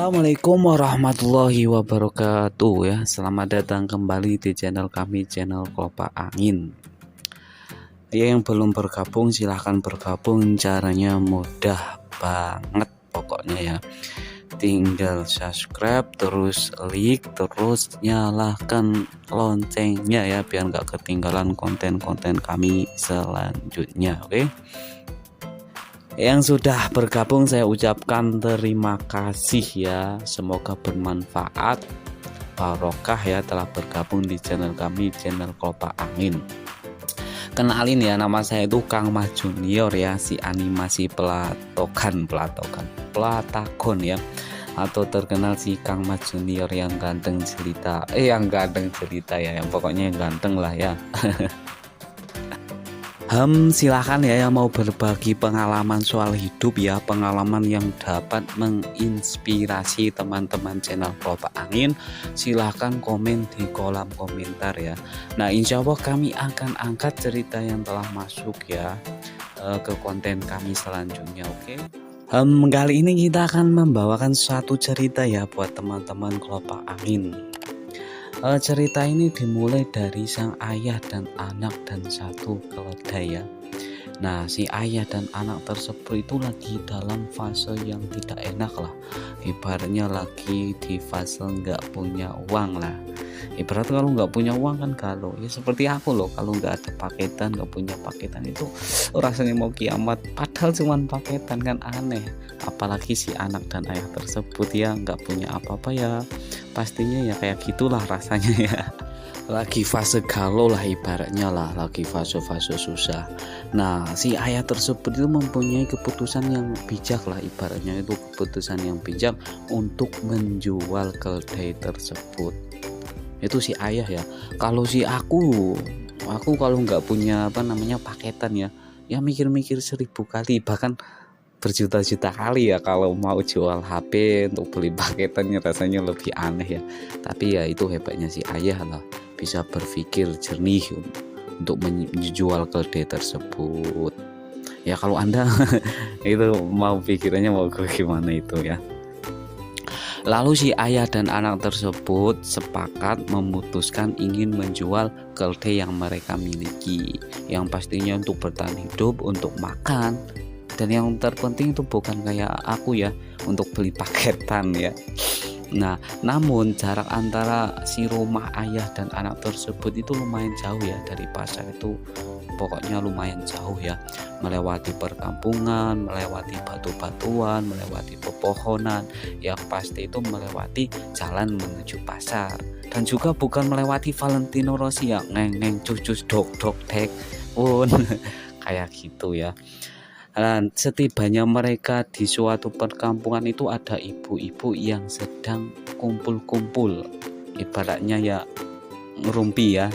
Assalamualaikum warahmatullahi wabarakatuh ya. Selamat datang kembali di channel kami, channel Kelopak Angin. Ya, yang belum bergabung silahkan bergabung, caranya mudah banget pokoknya ya. Tinggal subscribe, terus like, terus nyalakan loncengnya ya, biar nggak ketinggalan konten-konten kami selanjutnya. Oke, yang sudah bergabung saya ucapkan terima kasih ya, semoga bermanfaat, barokah ya telah bergabung di channel kami, channel Kelopak Angin. Kenalin ya, nama saya itu Kang Mas Junior ya, si animasi pelatagon ya, atau terkenal si Kang Mas Junior yang ganteng cerita yang pokoknya yang ganteng lah ya. Silahkan ya yang mau berbagi pengalaman soal hidup ya, pengalaman yang dapat menginspirasi teman-teman channel Kelopak Angin, silahkan komen di kolom komentar ya. Nah, insya Allah kami akan angkat cerita yang telah masuk ya ke konten kami selanjutnya. Oke. Kali ini kita akan membawakan suatu cerita ya buat teman-teman Kelopak Angin. Cerita ini dimulai dari sang ayah dan anak dan satu keledai ya. Nah, si ayah dan anak tersebut itu lagi dalam fase yang tidak enak lah. Ibaratnya lagi di fase nggak punya uang lah. Ibarat kalau nggak punya uang kan galau. Ya seperti aku loh, kalau nggak ada paketan, nggak punya paketan itu rasanya mau kiamat. Padahal cuman paketan kan aneh. Apalagi si anak dan ayah tersebut ya nggak punya apa-apa ya. Pastinya ya kayak gitulah rasanya ya. Lagi fase galau lah ibaratnya lah, lagi fase-fase susah. Nah, si ayah tersebut itu mempunyai keputusan yang bijak lah, ibaratnya itu keputusan yang bijak untuk menjual keledai tersebut. Itu si ayah ya. Kalau si aku kalau nggak punya paketan ya mikir-mikir 1000 kali, bahkan berjuta-juta kali ya kalau mau jual HP untuk beli paketannya, rasanya lebih aneh ya. Tapi ya itu hebatnya si ayah lah, bisa berpikir jernih untuk menjual keledai tersebut. Ya kalau Anda itu mau pikirannya mau gimana itu ya. Lalu si ayah dan anak tersebut sepakat memutuskan ingin menjual keledai yang mereka miliki, yang pastinya untuk bertahan hidup, untuk makan. Dan yang terpenting itu bukan kayak aku ya, untuk beli paketan ya. Nah, namun jarak antara si rumah ayah dan anak tersebut itu lumayan jauh ya dari pasar itu. Pokoknya lumayan jauh ya, melewati perkampungan, melewati batu-batuan, melewati pepohonan, yang pasti itu melewati jalan menuju pasar. Dan juga bukan melewati Valentino Rossi ya, ngeng cucus dok dek pun kayak gitu ya. Dan setibanya mereka di suatu perkampungan itu ada ibu-ibu yang sedang kumpul-kumpul, ibaratnya ya ngerumpi ya.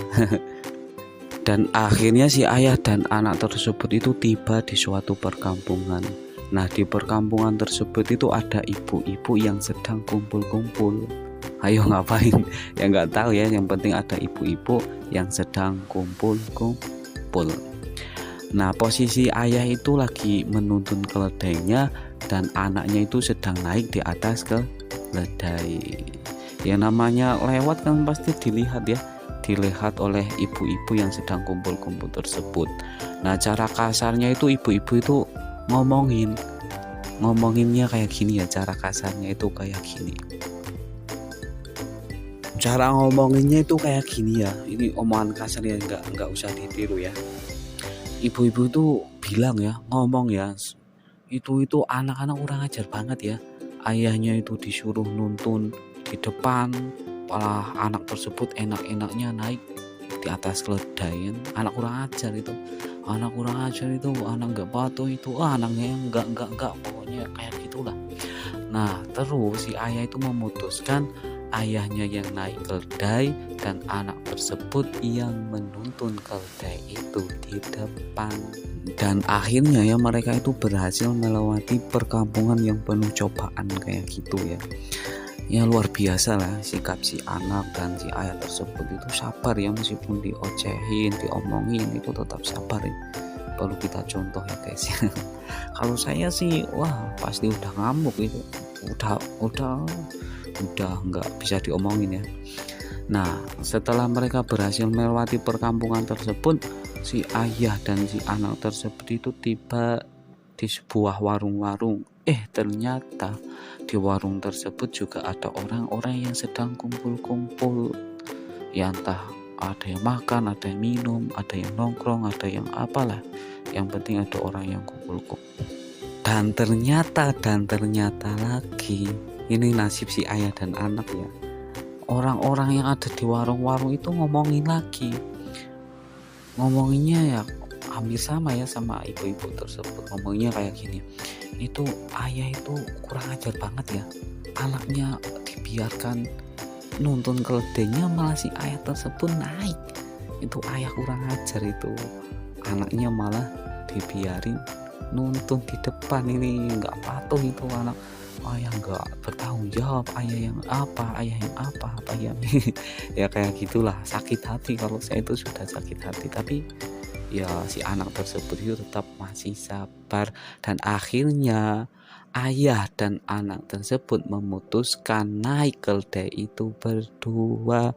Dan akhirnya si ayah dan anak tersebut itu tiba di suatu perkampungan. Nah, di perkampungan tersebut itu ada ibu-ibu yang sedang kumpul-kumpul. Ayo ngapain? Ya nggak tahu ya, yang penting ada ibu-ibu yang sedang kumpul-kumpul. Nah, posisi ayah itu lagi menuntun keledainya dan anaknya itu sedang naik di atas keledai. Yang namanya lewat kan pasti dilihat oleh ibu-ibu yang sedang kumpul-kumpul tersebut. Nah, cara kasarnya itu ibu-ibu itu ngomonginnya kayak gini ya, cara kasarnya itu kayak gini. Cara ngomonginnya itu kayak gini ya. Ini omongan kasarnya, nggak usah ditiru ya. Ibu-ibu itu bilang ya, ngomong ya, itu anak-anak kurang ajar banget ya. Ayahnya itu disuruh nuntun di depan, malah anak tersebut enak-enaknya naik di atas keledai. Anak kurang ajar itu, anak nggak patuh itu, anaknya enggak, pokoknya kayak gitulah. Nah, terus si ayah itu memutuskan ayahnya yang naik keledai dan anak tersebut yang menuntun keledai itu di depan. Dan akhirnya ya mereka itu berhasil melewati perkampungan yang penuh cobaan kayak gitu ya. Ya luar biasa lah sikap si anak dan si ayah tersebut, itu sabar ya, meskipun diocehin, diomongin itu tetap sabar ya. perlu kita contoh ya guys. Kalau saya sih wah pasti udah ngamuk itu, udah nggak bisa diomongin ya. Nah, setelah mereka berhasil melewati perkampungan tersebut, si ayah dan si anak tersebut itu tiba di sebuah warung-warung. Ternyata di warung tersebut juga ada orang-orang yang sedang kumpul-kumpul. Ya entah ada yang makan, ada yang minum, ada yang nongkrong, ada yang apalah. Yang penting ada orang yang kumpul-kumpul. Dan ternyata lagi, ini nasib si ayah dan anak ya. Orang-orang yang ada di warung-warung itu ngomongin lagi. Ngomonginnya ya hampir sama ya sama ibu-ibu tersebut. Ngomongnya kayak gini, itu ayah itu kurang ajar banget ya, anaknya dibiarkan nuntun keledainya malah si ayah tersebut naik. Itu ayah kurang ajar, itu anaknya malah dibiarin nuntun di depan. Ini nggak patuh itu anak. Ayah nggak bertanggung jawab, ayah yang apa ya. Ya kayak gitulah, sakit hati. Kalau saya itu sudah sakit hati, tapi ya si anak tersebut itu tetap masih sabar, dan akhirnya ayah dan anak tersebut memutuskan naik keledai itu berdua.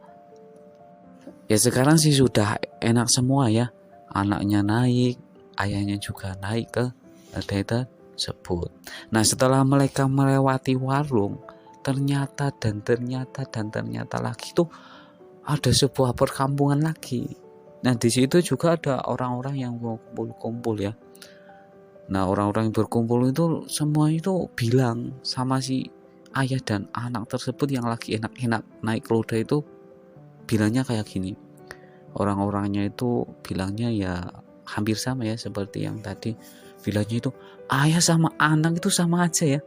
Ya sekarang sih sudah enak semua ya, anaknya naik, ayahnya juga naik ke keledai tersebut. Nah setelah mereka melewati warung, ternyata lagi tuh ada sebuah perkampungan lagi. Nah di situ juga ada orang-orang yang mau kumpul-kumpul ya. Nah orang-orang yang berkumpul itu semua itu bilang sama si ayah dan anak tersebut yang lagi enak-enak naik keledai itu, bilangnya kayak gini. Orang-orangnya itu bilangnya ya hampir sama ya seperti yang tadi. Bilangnya itu ayah sama anak itu sama aja ya,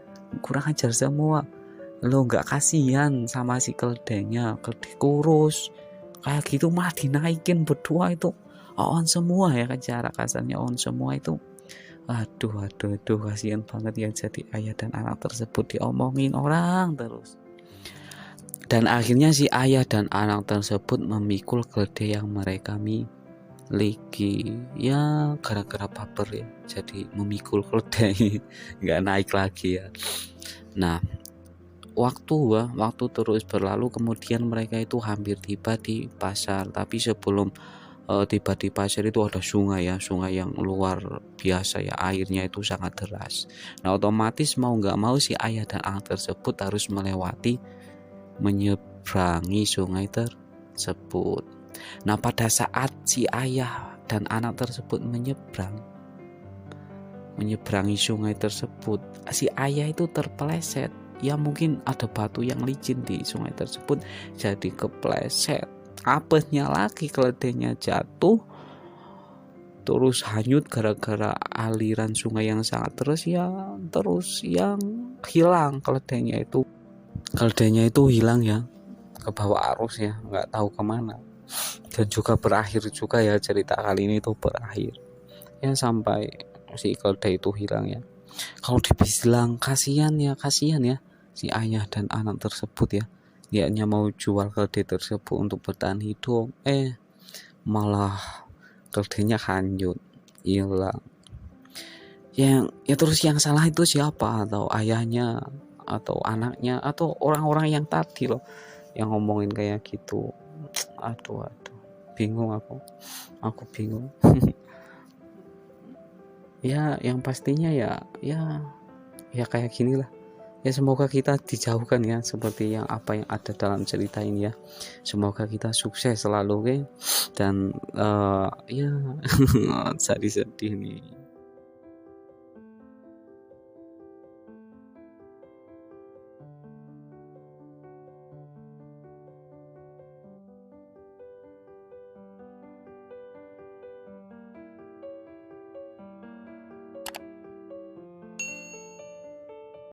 kurang ajar semua. Lo nggak kasihan sama si keledainya, keledai kurus kayak gitu mah dinaikin berdua itu on semua ya, kan cara kasarnya on semua itu. Aduh kasihan banget ya, jadi ayah dan anak tersebut diomongin orang terus. Dan akhirnya si ayah dan anak tersebut memikul keledai yang mereka miliki. Ya gara-gara baper ya, jadi memikul keledai nggak naik lagi ya. Nah waktu terus berlalu, kemudian mereka itu hampir tiba di pasar. Tapi sebelum tiba di pasar itu ada sungai ya, sungai yang luar biasa ya, airnya itu sangat deras. Nah otomatis mau nggak mau si ayah dan anak tersebut harus menyeberangi sungai tersebut. Nah pada saat si ayah dan anak tersebut menyeberangi sungai tersebut, si ayah itu terpeleset. Ya mungkin ada batu yang licin di sungai tersebut, jadi kepleset. Apesnya lagi keledainya jatuh, terus hanyut gara-gara aliran sungai yang sangat deras ya. Terus yang hilang keledainya itu hilang ya, ke bawah arus ya, nggak tahu kemana. Dan juga berakhir juga ya, cerita kali ini tuh berakhir ya sampai si keledai itu hilang ya. Kalau dibilang kasihan ya si ayah dan anak tersebut ya, niatnya mau jual keledai tersebut untuk bertahan hidup, malah keledainya hanyut, hilang. Ya terus yang salah itu siapa? Atau ayahnya, atau anaknya, atau orang-orang yang tadi loh yang ngomongin kayak gitu. Aduh bingung aku bingung. Ya yang pastinya ya kayak gini lah ya. Semoga kita dijauhkan ya seperti yang apa yang ada dalam cerita ini ya. Semoga kita sukses selalu, dan ya sedih nih.